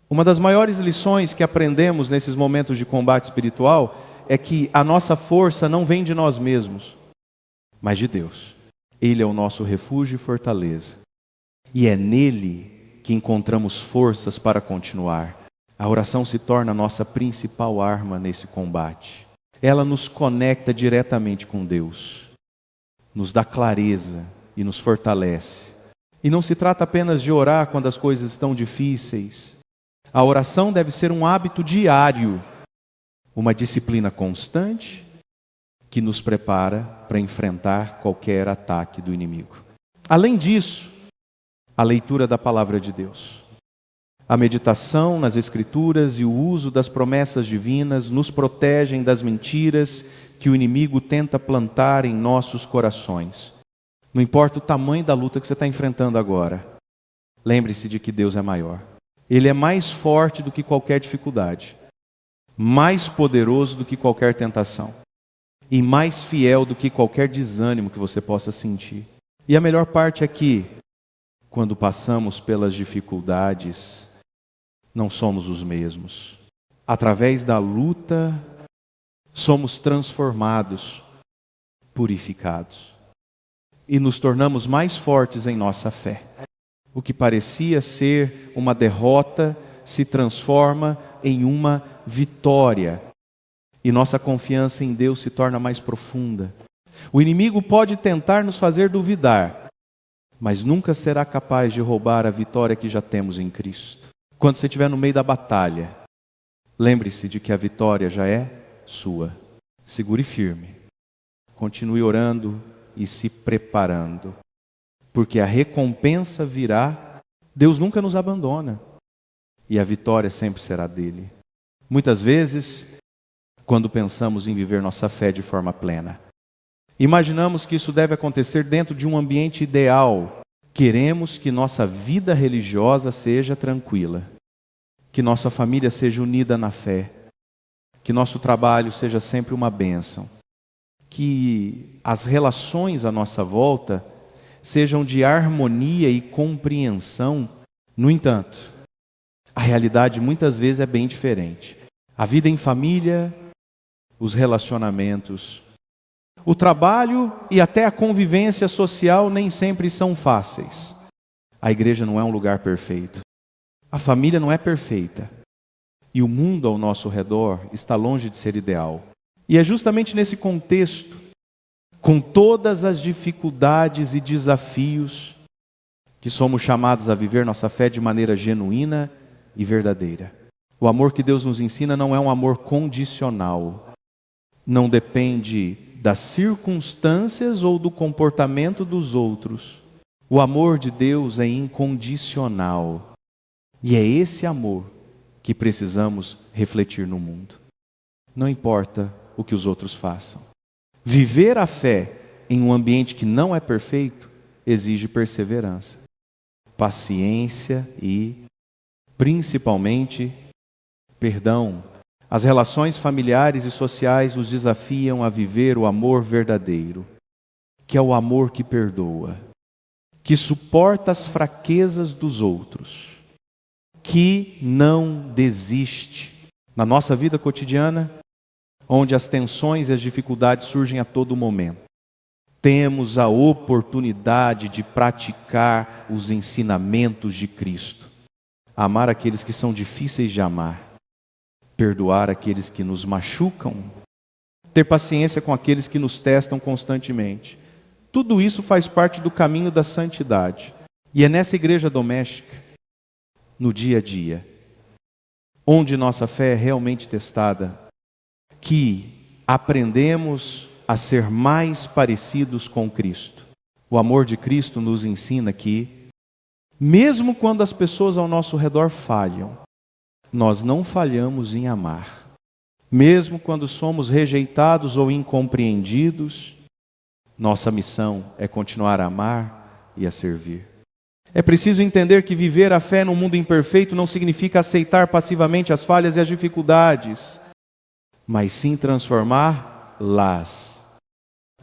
Uma das maiores lições que aprendemos nesses momentos de combate espiritual é que a nossa força não vem de nós mesmos, mas de Deus. Ele é o nosso refúgio e fortaleza. E é nele que encontramos forças para continuar. A oração se torna a nossa principal arma nesse combate. Ela nos conecta diretamente com Deus, nos dá clareza e nos fortalece. E não se trata apenas de orar quando as coisas estão difíceis. A oração deve ser um hábito diário, uma disciplina constante que nos prepara para enfrentar qualquer ataque do inimigo. Além disso, a leitura da palavra de Deus, a meditação nas Escrituras e o uso das promessas divinas nos protegem das mentiras que o inimigo tenta plantar em nossos corações. Não importa o tamanho da luta que você está enfrentando agora, lembre-se de que Deus é maior. Ele é mais forte do que qualquer dificuldade, mais poderoso do que qualquer tentação. e mais fiel do que qualquer desânimo que você possa sentir. E a melhor parte é que, quando passamos pelas dificuldades, não somos os mesmos. Através da luta, somos transformados, purificados. E nos tornamos mais fortes em nossa fé. O que parecia ser uma derrota se transforma em uma vitória. E nossa confiança em Deus se torna mais profunda. O inimigo pode tentar nos fazer duvidar, mas nunca será capaz de roubar a vitória que já temos em Cristo. Quando você estiver no meio da batalha, lembre-se de que a vitória já é sua. Segure firme. Continue orando e se preparando, porque a recompensa virá. Deus nunca nos abandona e a vitória sempre será dele. Muitas vezes, quando pensamos em viver nossa fé de forma plena, imaginamos que isso deve acontecer dentro de um ambiente ideal. Queremos que nossa vida religiosa seja tranquila, que nossa família seja unida na fé, que nosso trabalho seja sempre uma bênção, que as relações à nossa volta sejam de harmonia e compreensão. No entanto, a realidade muitas vezes é bem diferente. A vida em família, os relacionamentos, o trabalho e até a convivência social nem sempre são fáceis. A igreja não é um lugar perfeito. A família não é perfeita. E o mundo ao nosso redor está longe de ser ideal. E é justamente nesse contexto, com todas as dificuldades e desafios, que somos chamados a viver nossa fé de maneira genuína e verdadeira. O amor que Deus nos ensina não é um amor condicional. Não depende das circunstâncias ou do comportamento dos outros. O amor de Deus é incondicional. E é esse amor que precisamos refletir no mundo. Não importa o que os outros façam. Viver a fé em um ambiente que não é perfeito exige perseverança, paciência e, principalmente, perdão. As relações familiares e sociais nos desafiam a viver o amor verdadeiro, que é o amor que perdoa, que suporta as fraquezas dos outros, que não desiste. Na nossa vida cotidiana, onde as tensões e as dificuldades surgem a todo momento, temos a oportunidade de praticar os ensinamentos de Cristo. Amar aqueles que são difíceis de amar, perdoar aqueles que nos machucam, ter paciência com aqueles que nos testam constantemente. Tudo isso faz parte do caminho da santidade. E é nessa igreja doméstica, no dia a dia, onde nossa fé é realmente testada, que aprendemos a ser mais parecidos com Cristo. O amor de Cristo nos ensina que, mesmo quando as pessoas ao nosso redor falham, nós não falhamos em amar. Mesmo quando somos rejeitados ou incompreendidos, nossa missão é continuar a amar e a servir. É preciso entender que viver a fé num mundo imperfeito não significa aceitar passivamente as falhas e as dificuldades, mas sim transformá-las,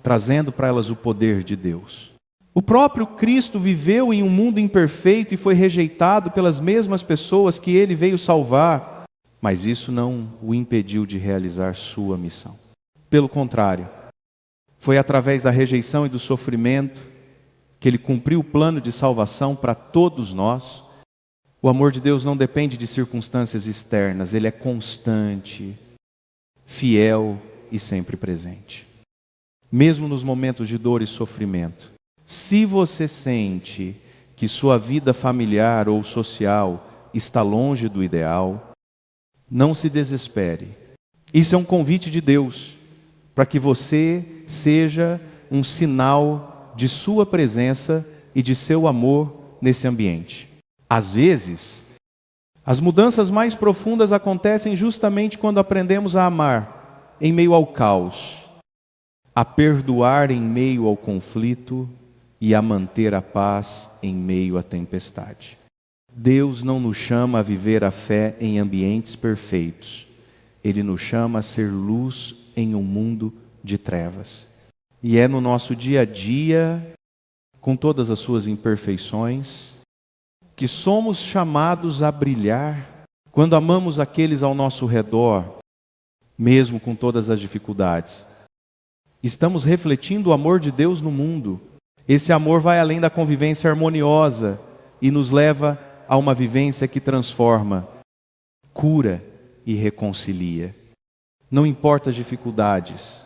trazendo para elas o poder de Deus. O próprio Cristo viveu em um mundo imperfeito e foi rejeitado pelas mesmas pessoas que ele veio salvar, mas isso não o impediu de realizar sua missão. Pelo contrário, foi através da rejeição e do sofrimento que ele cumpriu o plano de salvação para todos nós. O amor de Deus não depende de circunstâncias externas, ele é constante, fiel e sempre presente. Mesmo nos momentos de dor e sofrimento, se você sente que sua vida familiar ou social está longe do ideal, não se desespere. Isso é um convite de Deus para que você seja um sinal de sua presença e de seu amor nesse ambiente. Às vezes, as mudanças mais profundas acontecem justamente quando aprendemos a amar em meio ao caos, a perdoar em meio ao conflito e a manter a paz em meio à tempestade. Deus não nos chama a viver a fé em ambientes perfeitos. Ele nos chama a ser luz em um mundo de trevas. E é no nosso dia a dia, com todas as suas imperfeições, que somos chamados a brilhar quando amamos aqueles ao nosso redor, mesmo com todas as dificuldades. Estamos refletindo o amor de Deus no mundo. Esse amor vai além da convivência harmoniosa e nos leva a uma vivência que transforma, cura e reconcilia. Não importa as dificuldades,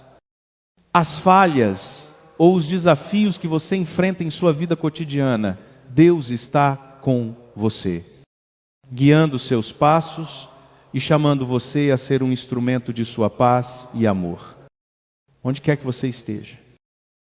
as falhas ou os desafios que você enfrenta em sua vida cotidiana, Deus está com você, guiando os seus passos e chamando você a ser um instrumento de sua paz e amor, onde quer que você esteja.